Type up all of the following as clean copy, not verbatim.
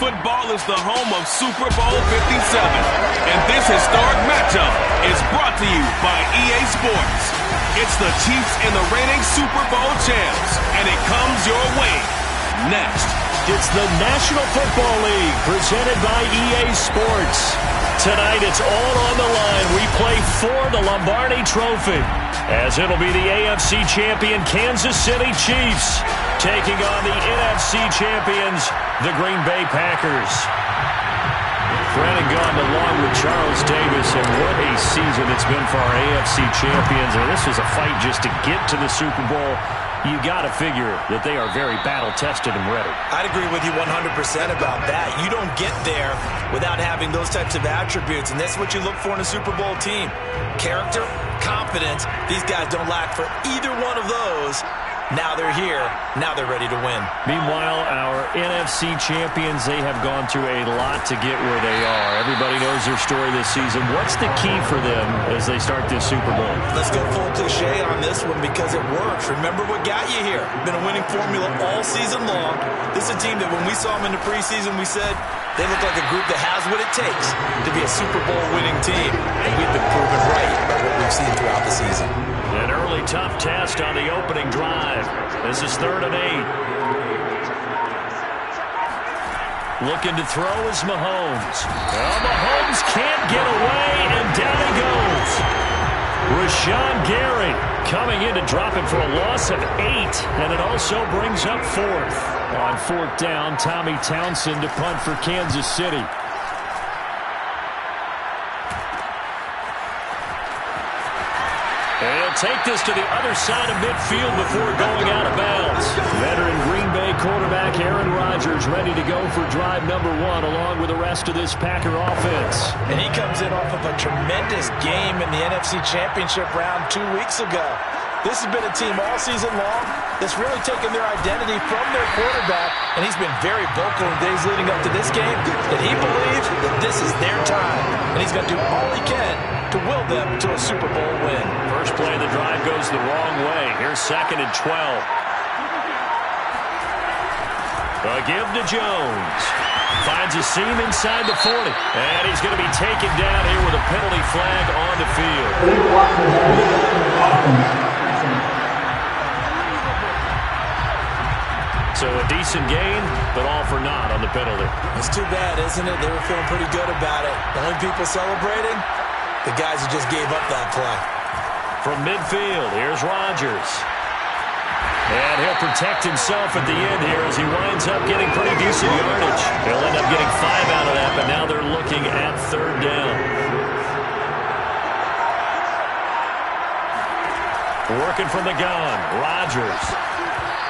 football is the home of Super Bowl 57. And this historic matchup is brought to you by EA Sports. It's the Chiefs and the reigning Super Bowl champs. And it comes your way next. It's the National Football League presented by EA Sports. Tonight it's all on the line. We play for the Lombardi Trophy, as it'll be the AFC champion Kansas City Chiefs taking on the NFC champions, the Green Bay Packers. Brennan Gaughan along with Charles Davis, and what a season it's been for our AFC champions. And this was a fight just to get to the Super Bowl. You got to figure that they are very battle-tested and ready. I'd agree with you 100% about that. You don't get there without having those types of attributes, and that's what you look for in a Super Bowl team. Character, confidence. These guys don't lack for either one of those. Now they're here. Now they're ready to win. Meanwhile, our NFC champions, they have gone through a lot to get where they are. Everybody knows their story this season. What's the key for them as they start this Super Bowl? Let's go full cliche on this one because it works. Remember what got you here. Been a winning formula all season long. This is a team that when we saw them in the preseason, we said they look like a group that has what it takes to be a Super Bowl winning team. And we've been proven right by what we've seen throughout the season. An early tough test on the opening drive. This is 3rd and 8. Looking to throw is Mahomes. Well, Mahomes can't get away, and down he goes. Rashawn Gary coming in to drop it for a loss of 8, and it also brings up 4th. On 4th down, Tommy Townsend to punt for Kansas City. He'll take this to the other side of midfield before going out of bounds. Veteran Green Bay quarterback Aaron Rodgers ready to go for drive number 1 along with the rest of this Packer offense. And he comes in off of a tremendous game in the NFC Championship round 2 weeks ago. This has been a team all season long that's really taken their identity from their quarterback, and he's been very vocal in days leading up to this game that he believes that this is their time, and he's going to do all he can to will them to a Super Bowl win. First play of the drive goes the wrong way. Here's 2nd and 12. A give to Jones. Finds a seam inside the 40. And he's going to be taken down here with a penalty flag on the field. So a decent gain, but all for naught on the penalty. It's too bad, isn't it? They were feeling pretty good about it. The only people celebrating, the guys who just gave up that play. From midfield, here's Rodgers. And he'll protect himself at the end here as he winds up getting pretty decent yardage. He'll end up getting 5 out of that, but now they're looking at 3rd down. Working from the gun, Rodgers.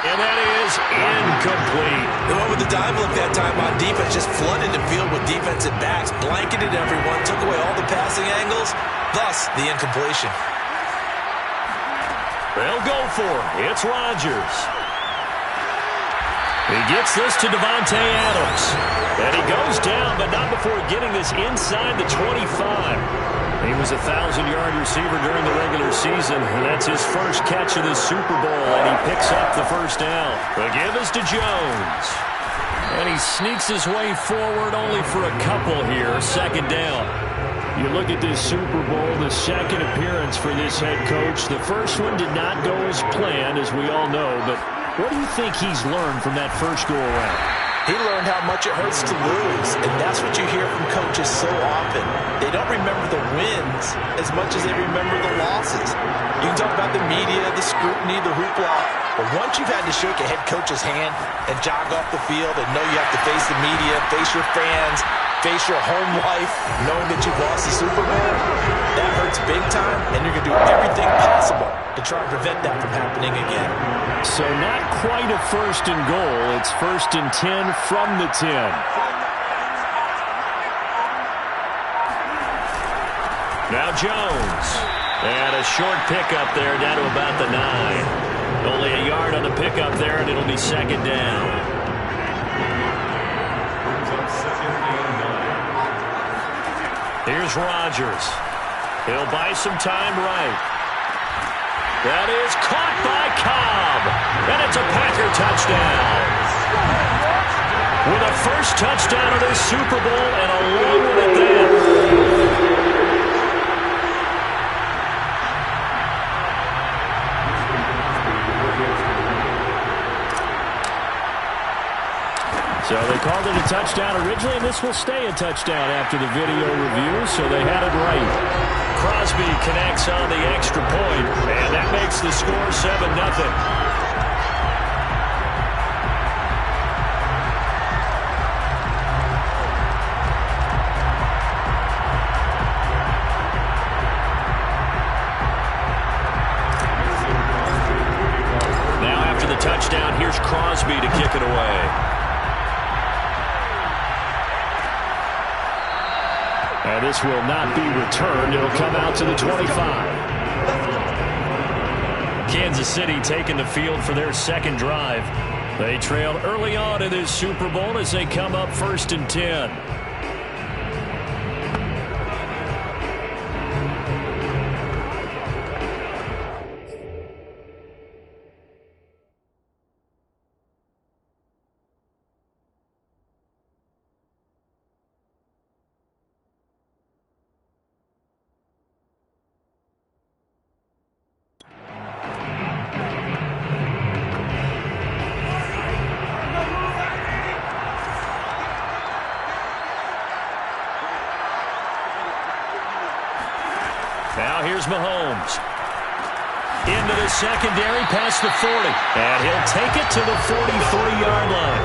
And that is incomplete. They went with the dive look that time on defense, just flooded the field with defensive backs, blanketed everyone, took away all the passing angles, thus the incompletion. They'll go for it. It's Rodgers. He gets this to Davante Adams. And he goes down, but not before getting this inside the 25. He was a 1,000-yard receiver during the regular season, and that's his first catch of the Super Bowl, and he picks up the first down. The give is to Jones. And he sneaks his way forward only for a couple here, 2nd down. You look at this Super Bowl, the 2nd appearance for this head coach. The first one did not go as planned, as we all know, but what do you think he's learned from that first go-around? He learned how much it hurts to lose, and that's what you hear from coaches so often. They don't remember the wins as much as they remember the losses. You can talk about the media, the scrutiny, the hoopla, but once you've had to shake a head coach's hand and jog off the field and know you have to face the media, face your fans, face your home life, knowing that you've lost the Super Bowl, that hurts big time, and you're going to do everything possible to try and prevent that from happening again. So not quite a 1st and goal. It's 1st and 10 from the 10. Now Jones. And a short pickup there down to about the 9. Only a yard on the pickup there, and it'll be 2nd down. Here's Rodgers. He'll buy some time right. That is caught by Cobb. And it's a Packer touchdown. with a first touchdown of this Super Bowl and a long one at that. So they called it a touchdown originally, and this will stay a touchdown after the video review, so they had it right. Crosby connects on the extra point, and that makes the score 7-0. Touchdown. Here's Crosby to kick it away. And this will not be returned. It'll come out to the 25. Kansas City taking the field for their second drive. They trailed early on in this Super Bowl as they come up 1st and 10. Now here's Mahomes. Into the secondary, past the 40. And he'll take it to the 43-yard line.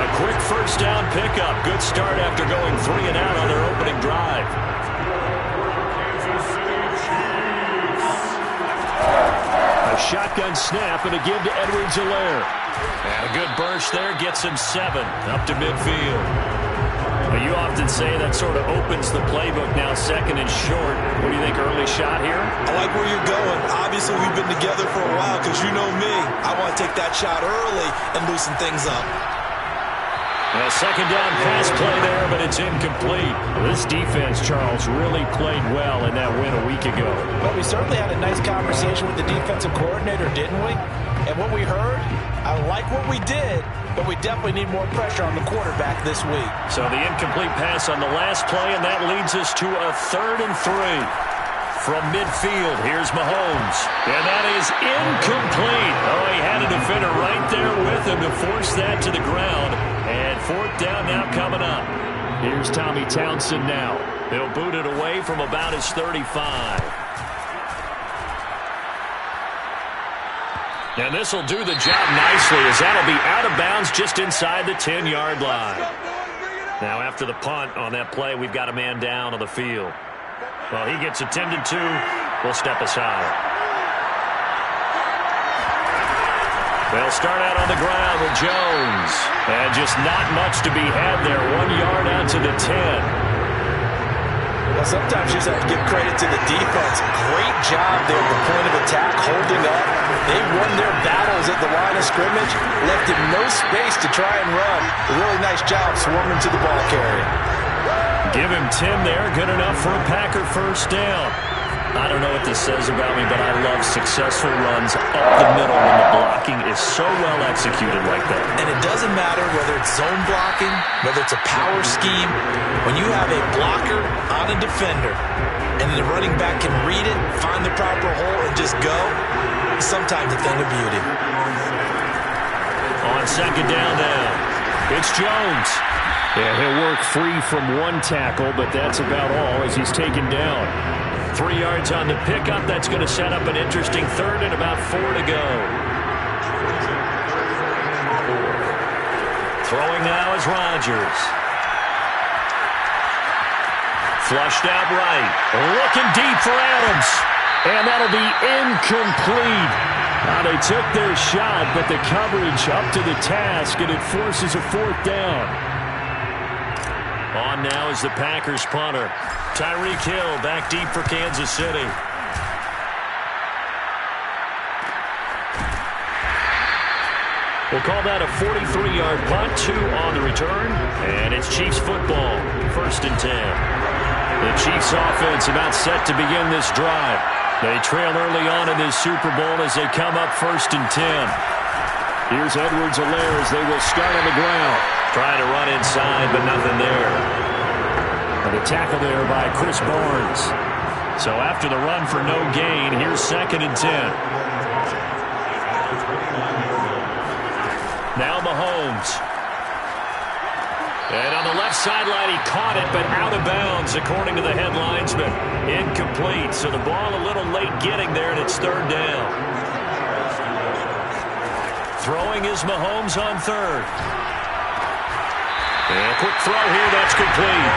A quick first down pickup. Good start after going 3 and out on their opening drive. A shotgun snap and a give to Edwards-Helaire. And a good burst there gets him 7 up to midfield. You often say that sort of opens the playbook now, 2nd and short. What do you think, early shot here? I like where you're going. Obviously, we've been together for a while because you know me. I want to take that shot early and loosen things up. A second down pass play there, but it's incomplete. This defense, Charles, really played well in that win a week ago. Well, we certainly had a nice conversation with the defensive coordinator, didn't we? And what we heard, I like what we did, but we definitely need more pressure on the quarterback this week. So the incomplete pass on the last play, and that leads us to a 3rd and 3. From midfield, here's Mahomes. And that is incomplete. Oh, he had a defender right there with him to force that to the ground. And 4th down now coming up. Here's Tommy Townsend now. He'll boot it away from about his 35. And this will do the job nicely as that'll be out of bounds just inside the 10-yard line. Now after the punt on that play, we've got a man down on the field. Well, he gets attended to. We'll step aside. They'll start out on the ground with Jones. And just not much to be had there. 1 yard out to the 10. Well, sometimes you just have to give credit to the defense. Great job there at the point of attack, holding up. They won their battles at the line of scrimmage, left him no space to try and run. A really nice job swarming to the ball carrier. Give him 10 there. Good enough for a Packer first down. I don't know what this says about me, but I love successful runs up the middle when the blocking is so well executed like that. And it doesn't matter whether it's zone blocking, whether it's a power scheme. When you have a blocker on a defender and the running back can read it, find the proper hole, and just go, it's sometimes a thing of beauty. On second down now, it's Jones. Yeah, he'll work free from one tackle, but that's about all as he's taken down. 3 yards on the pickup. That's going to set up an interesting 3rd and about 4 to go. Throwing now is Rodgers. Flushed out right. Looking deep for Adams. And that'll be incomplete. Now they took their shot, but the coverage up to the task, and it forces a 4th down. On now is the Packers punter. Tyreek Hill back deep for Kansas City. We'll call that a 43-yard punt, 2 on the return. And it's Chiefs football, 1st and 10. The Chiefs offense about set to begin this drive. They trail early on in this Super Bowl as they come up 1st and 10. Here's Edwards-Helaire as they will start on the ground. Trying to run inside, but nothing there. And a tackle there by Chris Barnes. So after the run for no gain, here's 2nd and 10. Now Mahomes. And on the left sideline, he caught it, but out of bounds, according to the head linesman. Incomplete, so the ball a little late getting there, and it's 3rd down. Throwing is Mahomes on 3rd. And a quick throw here, that's complete.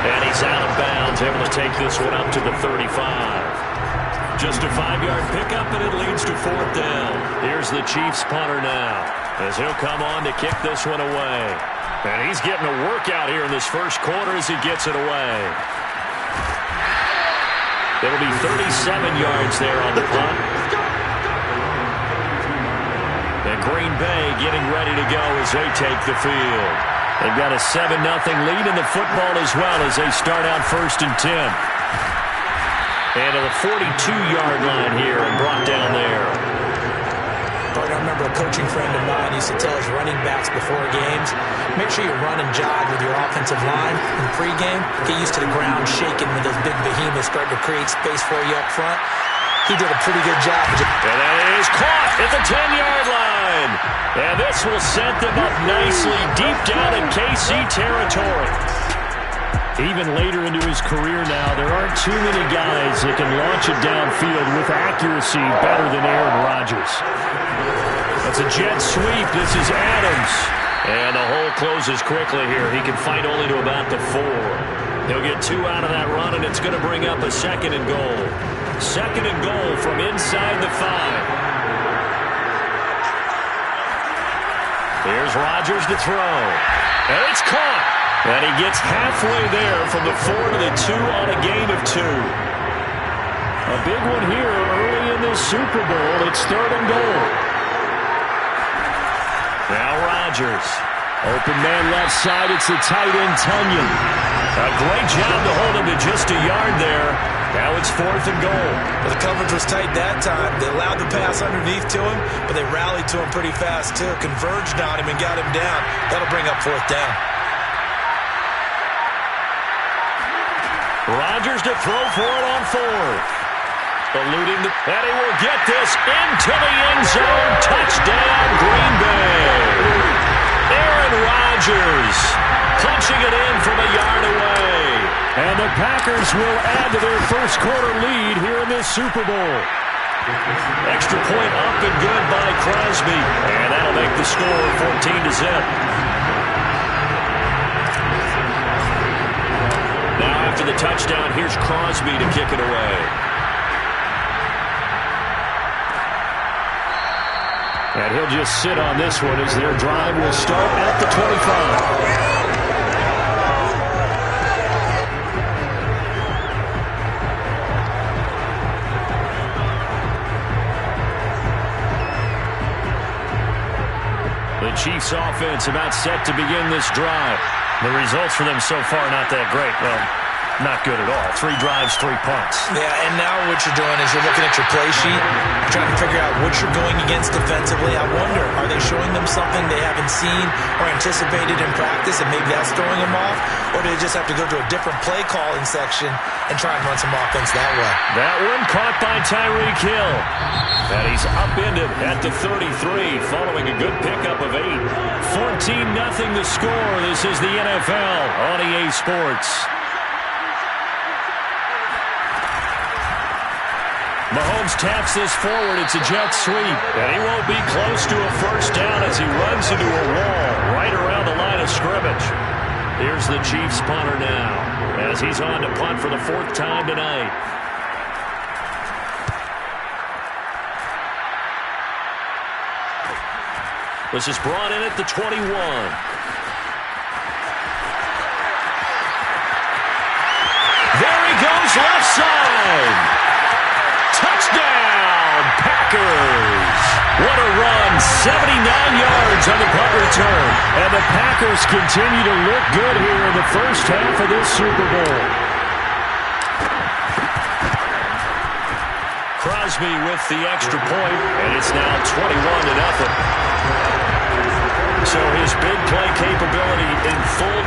And he's out of bounds, able to take this one up to the 35. Just a 5-yard pickup, and it leads to 4th down. Here's the Chiefs punter now, as he'll come on to kick this one away. And he's getting a workout here in this first quarter as he gets it away. It'll be 37 yards there on the punt. And Green Bay getting ready to go as they take the field. They've got a 7-0 lead in the football as well as they start out 1st and 10. And to the 42-yard line here and brought down there. I remember a coaching friend of mine used to tell his running backs before games, make sure you run and jog with your offensive line in pregame. Get used to the ground shaking when those big behemoths start to create space for you up front. He did a pretty good job. And that is caught at the 10-yard line. And this will set them up nicely deep down in KC territory. Even later into his career now, there aren't too many guys that can launch it downfield with accuracy better than Aaron Rodgers. That's a jet sweep. This is Adams. And the hole closes quickly here. He can fight only to about the 4. He'll get 2 out of that run, and it's going to bring up a 2nd and goal. 2nd and goal from inside the 5. Here's Rodgers to throw. And it's caught. And he gets halfway there from the 4 to the 2 on a gain of 2. A big one here early in this Super Bowl. It's 3rd and goal. Now Rodgers. Open man left side. It's the tight end, Tunyon. A great job to hold him to just a yard there. Now it's 4th and goal. Well, the coverage was tight that time. They allowed the pass underneath to him, but they rallied to him pretty fast, too. Converged on him and got him down. That'll bring up 4th down. Rodgers to throw for it on 4th. Eluding the... And he will get this into the end zone. Touchdown, Green Bay. Aaron Rodgers punching it in from a yard away. And the Packers will add to their first quarter lead here in this Super Bowl. Extra point up and good by Crosby. And that'll make the score 14-0. Now after the touchdown, here's Crosby to kick it away. And he'll just sit on this one as their drive will start at the 25. The Chiefs offense about set to begin this drive. The results for them so far not that great. Well, not good at all. 3 drives, 3 punts. Yeah, and now what you're doing is you're looking at your play sheet, trying to figure out what you're going against defensively. I wonder, are they showing them something they haven't seen or anticipated in practice, and maybe that's throwing them off? Or do they just have to go to a different play calling section and try and run some offense that way? That one caught by Tyreek Hill. And he's upended at the 33 following a good pickup of 8. 14-0 the score. This is the NFL on EA Sports. Mahomes taps this forward. It's a jet sweep. And he won't be close to a first down as he runs into a wall right around the line of scrimmage. Here's the Chiefs punter now as he's on to punt for the 4th time tonight. This is brought in at the 21. There he goes, left side. Touchdown, Packers. What a run, 79 yards on the punt return. And the Packers continue to look good here in the first half of this Super Bowl. Crosby with the extra point, and it's now 21-0. So his big play capability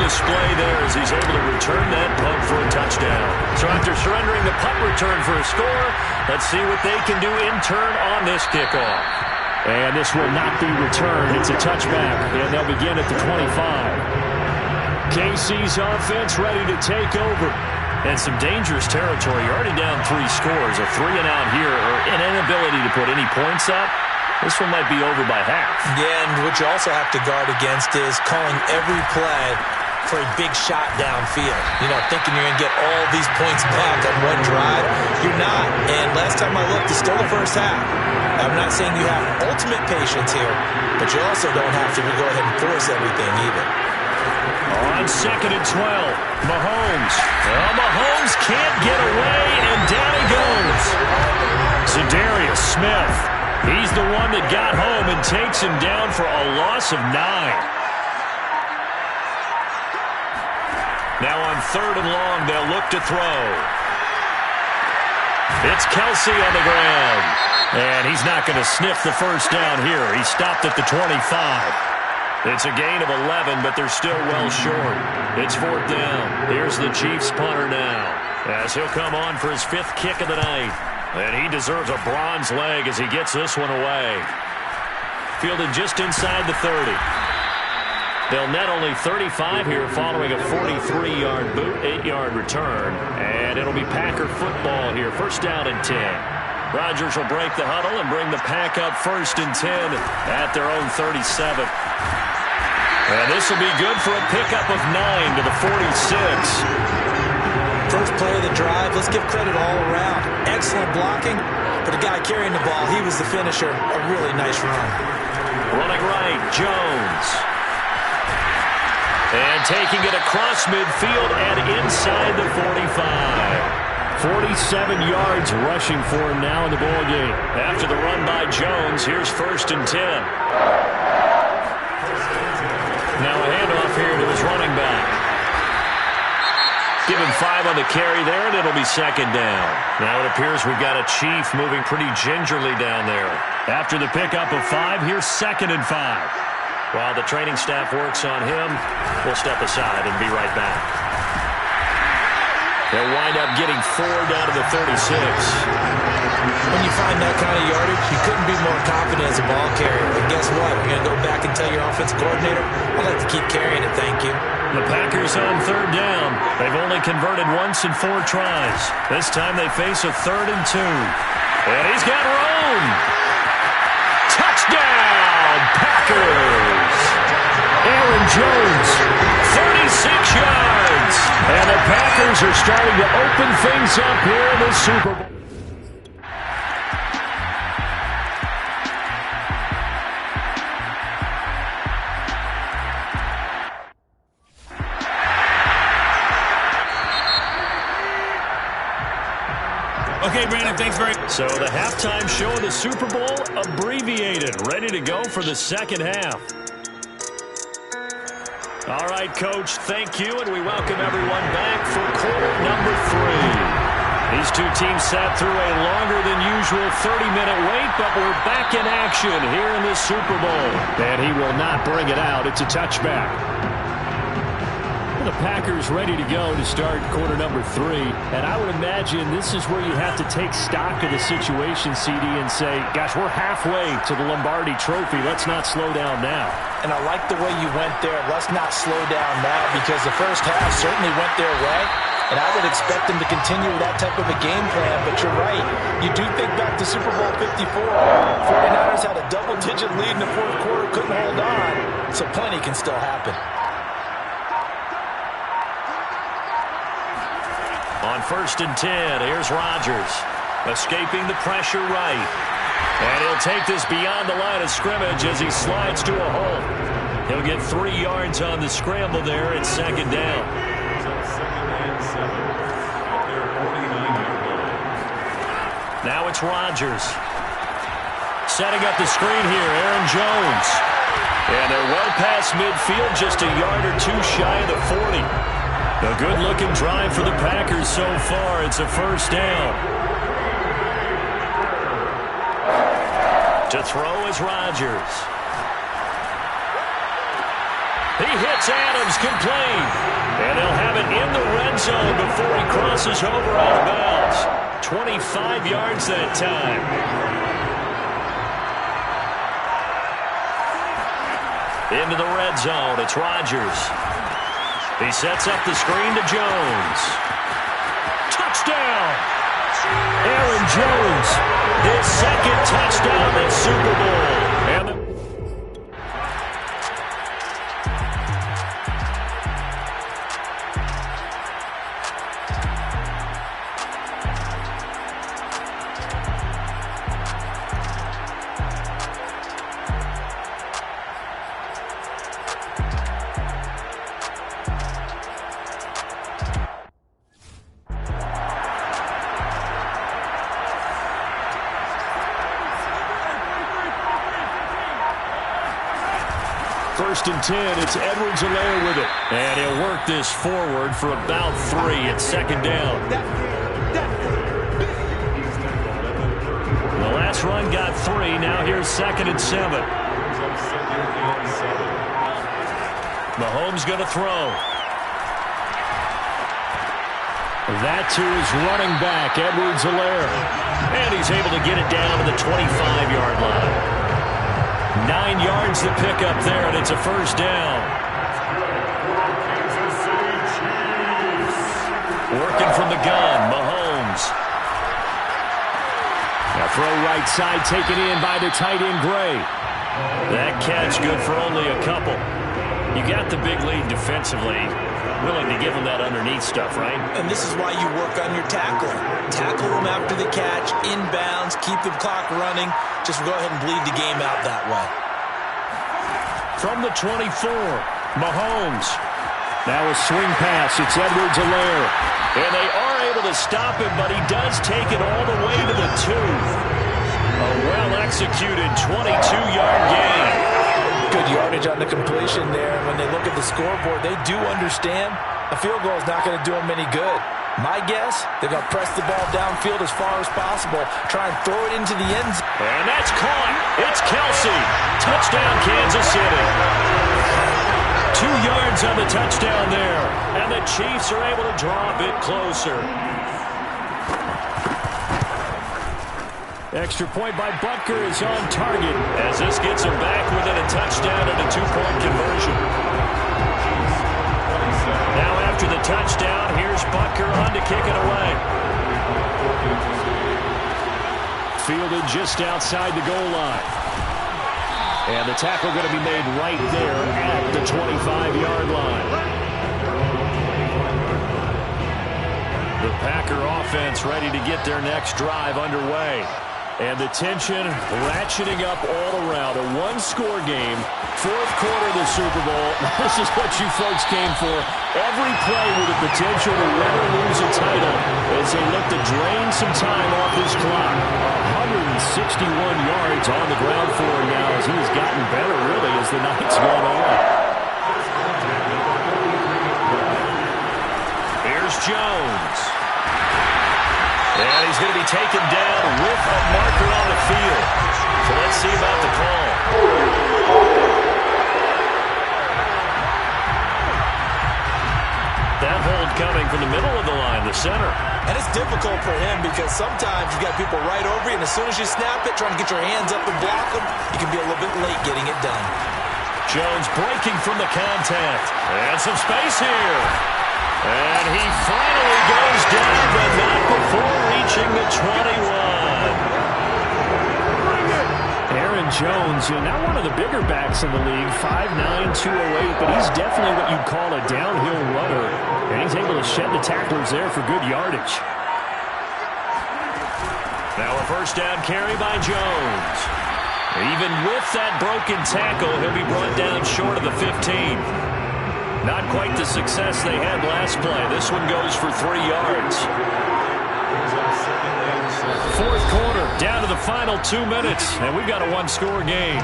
display there as he's able to return that punt for a touchdown. So after surrendering the punt return for a score, let's see what they can do in turn on this kickoff. And this will not be returned. It's a touchback, and they'll begin at the 25. KC's offense ready to take over. And some dangerous territory. You're already down 3 scores. A 3-and-out here, or an inability to put any points up. This one might be over by half. Yeah, and what you also have to guard against is calling every play for a big shot downfield. You know, thinking you're going to get all these points back on one drive. You're not. And last time I looked, it's still the first half. I'm not saying you have ultimate patience here, but you also don't have to go ahead and force everything either. On 2nd and 12, Mahomes. Well, Mahomes can't get away, and down he goes. Za'Darius Smith. He's the one that got home and takes him down for a loss of 9. Now on 3rd and long, they'll look to throw. It's Kelsey on the ground. And he's not going to sniff the first down here. He stopped at the 25. It's a gain of 11, but they're still well short. It's 4th down. Here's the Chiefs punter now, as he'll come on for his 5th kick of the night. And he deserves a bronze leg as he gets this one away. Fielded just inside the 30. They'll net only 35 here following a 43-yard boot, 8-yard return. And it'll be Packer football here. 1st down and 10. Rodgers will break the huddle and bring the Pack up 1st and 10 at their own 37. And this will be good for a pickup of 9 to the 46. First play of the drive, let's give credit all around. Excellent blocking, but the guy carrying the ball, he was the finisher. A really nice run. Running right, Jones. And taking it across midfield and inside the 45. 47 yards rushing for him now in the ballgame. After the run by Jones, here's 1st and 10. Now a handoff here to his running back. Give him 5 on the carry there, and it'll be 2nd down. Now it appears we've got a Chief moving pretty gingerly down there. After the pickup of 5, here's 2nd and 5. While the training staff works on him, we'll step aside and be right back. They'll wind up getting 4 down to the 36. When you find that kind of yardage, you couldn't be more confident as a ball carrier. And guess what? You're going to go back and tell your offensive coordinator, I'd like to keep carrying it, thank you. The Packers on 3rd down. They've only converted once in 4 tries. This time they face a 3rd and 2. And he's got room. Touchdown, Packers. Aaron Jones, 36 yards. And the Packers are starting to open things up here in the Super Bowl. Okay, Brandon, thanks very much. So the halftime show of the Super Bowl abbreviated, ready to go for the 2nd half. All right, Coach, thank you, and we welcome everyone back for quarter number 3. These 2 teams sat through a longer than usual 30-minute wait, but we're back in action here in the Super Bowl. And he will not bring it out. It's a touchback. The Packers ready to go to start quarter number 3. And I would imagine this is where you have to take stock of the situation, CD, and say, gosh, we're halfway to the Lombardi Trophy. Let's not slow down now. And I like the way you went there. Let's not slow down now, because the first half certainly went their way. And I would expect them to continue with that type of a game plan. But you're right. You do think back to Super Bowl 54. 49ers had a double-digit lead in the 4th quarter, couldn't hold on. So plenty can still happen. On 1st and 10, here's Rodgers. Escaping the pressure right. And he'll take this beyond the line of scrimmage as he slides to a hole. He'll get 3 yards on the scramble there at 2nd down. Now it's Rodgers. Setting up the screen here, Aaron Jones. And they're well past midfield, just a yard or 2 shy of the 40. A good-looking drive for the Packers so far. It's a 1st down. To throw is Rodgers. He hits Adams complete. And they'll have it in the red zone before he crosses over out of bounds. 25 yards that time. Into the red zone, it's Rodgers. He sets up the screen to Jones. Touchdown! Aaron Jones, his second touchdown this Super Bowl. And the First and 10, it's Edwards-Helaire with it. And he'll work this forward for about 3 at second down. The last run got 3. Now here's second and 7. Mahomes going to throw. That to his running back, Edwards-Helaire. And he's able to get it down to the 25-yard line. 9 yards to pick up there, and it's a first down. Working from the gun, Mahomes. Now throw right side, taken in by the tight end, Gray. That catch good for only a couple. You got the big lead defensively. Willing to give them that underneath stuff, right? And this is why you work on your tackling. Tackle them after the catch, inbounds, keep the clock running. Just go ahead and bleed the game out that way. From the 24, Mahomes. Now a swing pass. It's Edwards-Helaire. And they are able to stop him, but he does take it all the way to the 2. A well-executed 22-yard gain. Good yardage on the completion there. When they look at the scoreboard, they do understand a field goal is not going to do them any good. My guess, they're going to press the ball downfield as far as possible, try and throw it into the end zone. And that's caught. It's Kelsey. Touchdown, Kansas City. 2 yards on the touchdown there. And the Chiefs are able to draw a bit closer. Extra point by Butker is on target as this gets him back within a touchdown and a 2-point conversion. Now after the touchdown, here's Butker on to kick it away. Fielded just outside the goal line. And the tackle going to be made right there at the 25-yard line. The Packer offense ready to get their next drive underway. And the tension ratcheting up all around. A one-score game, fourth quarter of the Super Bowl. This is what you folks came for. Every play with the potential to win or lose a title as they look to drain some time off his clock. 161 yards on the ground for him now as he's gotten better, really, as the night's gone on. Here's Jones. And he's going to be taken down with a marker on the field. So let's see about the call. That hold coming from the middle of the line, the center. And it's difficult for him because sometimes you got people right over you, and as soon as you snap it, trying to get your hands up and block them, you can be a little bit late getting it done. Jones breaking from the contact. And some space here. And he finally goes down, but not before reaching the 21. Aaron Jones, not one of the bigger backs in the league, 5'9", 208, but he's definitely what you'd call a downhill runner. And he's able to shed the tacklers there for good yardage. Now a first down carry by Jones. Even with that broken tackle, he'll be brought down short of the 15. Not quite the success they had last play. This one goes for 3 yards. Fourth quarter, down to the final 2 minutes, and we've got a one-score game.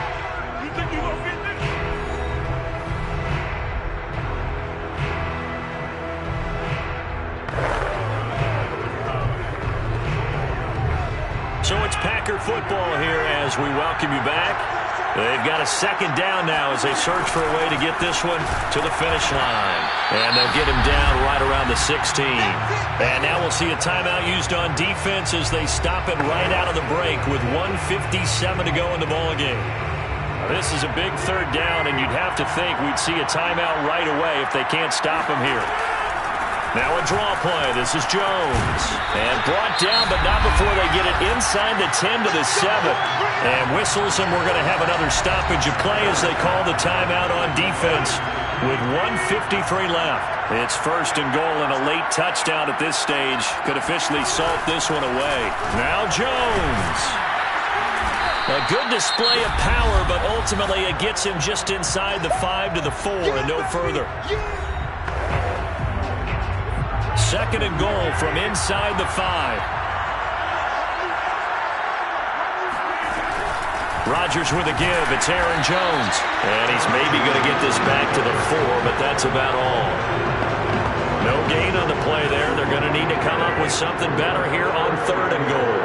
So it's Packer football here as we welcome you back. They've got a second down now as they search for a way to get this one to the finish line. And they'll get him down right around the 16. And now we'll see a timeout used on defense as they stop it right out of the break with 1:57 to go in the ballgame. This is a big third down, and you'd have to think we'd see a timeout right away if they can't stop him here. Now a draw play. This is Jones. And brought down, but not before they get it inside the 10 to the 7. And whistles, and we're going to have another stoppage of play as they call the timeout on defense with 1:53 left. It's first and goal, and a late touchdown at this stage could officially salt this one away. Now Jones. A good display of power, but ultimately it gets him just inside the 5 to the 4 and no further. Second and goal from inside the 5. Rodgers with a give. It's Aaron Jones. And he's maybe going to get this back to the 4, but that's about all. No gain on the play there. They're going to need to come up with something better here on third and goal.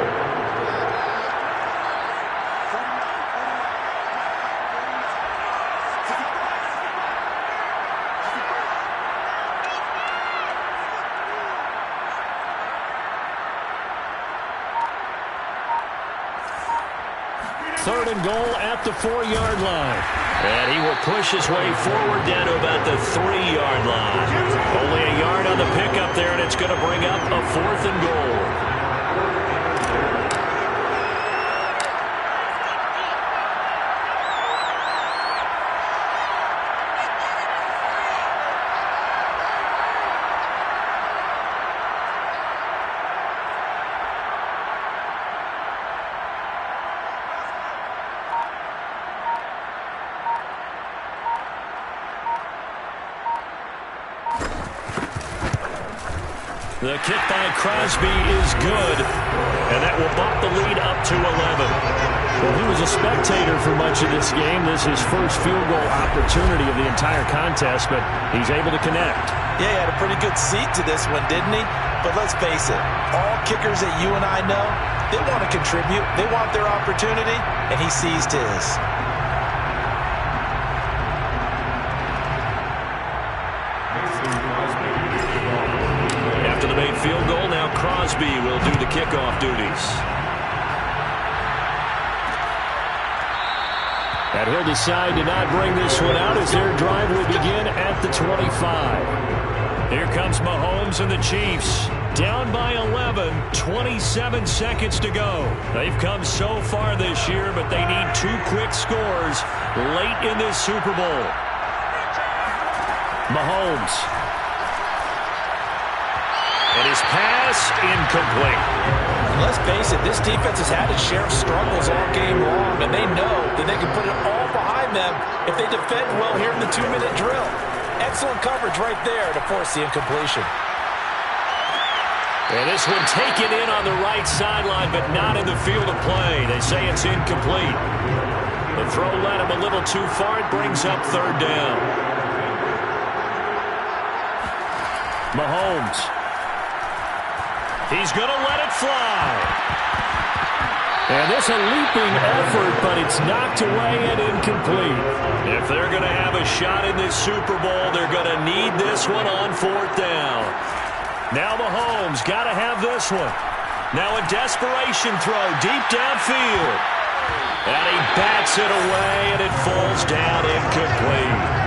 Third and goal at the 4-yard line. And he will push his way forward down to about the 3-yard line. Only a yard on the pickup there, and it's going to bring up a 4th and goal. The kick by Crosby is good, and that will bump the lead up to 11. Well, he was a spectator for much of this game. This is his first field goal opportunity of the entire contest, but he's able to connect. Yeah, he had a pretty good seat to this one, didn't he? But let's face it, all kickers that you and I know, they want to contribute. They want their opportunity, and he seized his. Field goal. Now Crosby will do the kickoff duties. And he'll decide to not bring this one out as their drive will begin at the 25. Here comes Mahomes and the Chiefs. Down by 11, 27 seconds to go. They've come so far this year, but they need 2 quick scores late in this Super Bowl. Mahomes. And his pass incomplete. Let's face it, this defense has had its share of struggles all game long, and they know that they can put it all behind them if they defend well here in the 2-minute drill. Excellent coverage right there to force the incompletion. And this one taken in on the right sideline, but not in the field of play. They say it's incomplete. The throw led him a little too far. It brings up third down. Mahomes. He's going to let it fly. And this a leaping effort, but it's knocked away and incomplete. If they're going to have a shot in this Super Bowl, they're going to need this one on 4th down. Now Mahomes got to have this one. Now a desperation throw deep downfield. And he bats it away, and it falls down incomplete.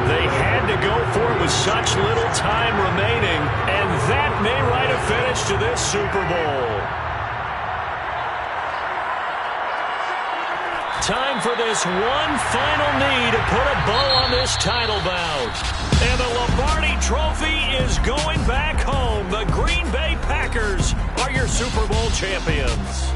They had to go for it with such little time remaining, and that may write a finish to this Super Bowl. Time for this one final knee to put a bow on this title bout. And the Lombardi Trophy is going back home. The Green Bay Packers are your Super Bowl champions.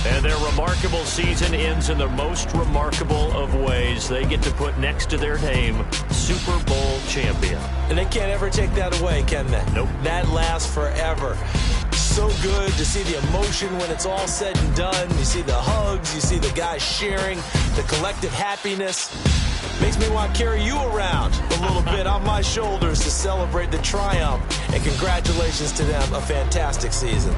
And their remarkable season ends in the most remarkable of ways. They get to put next to their name, Super Bowl champion. And they can't ever take that away, can they? Nope. That lasts forever. So good to see the emotion when it's all said and done. You see the hugs, you see the guys cheering, the collective happiness. Makes me want to carry you around a little bit on my shoulders to celebrate the triumph. And congratulations to them, a fantastic season.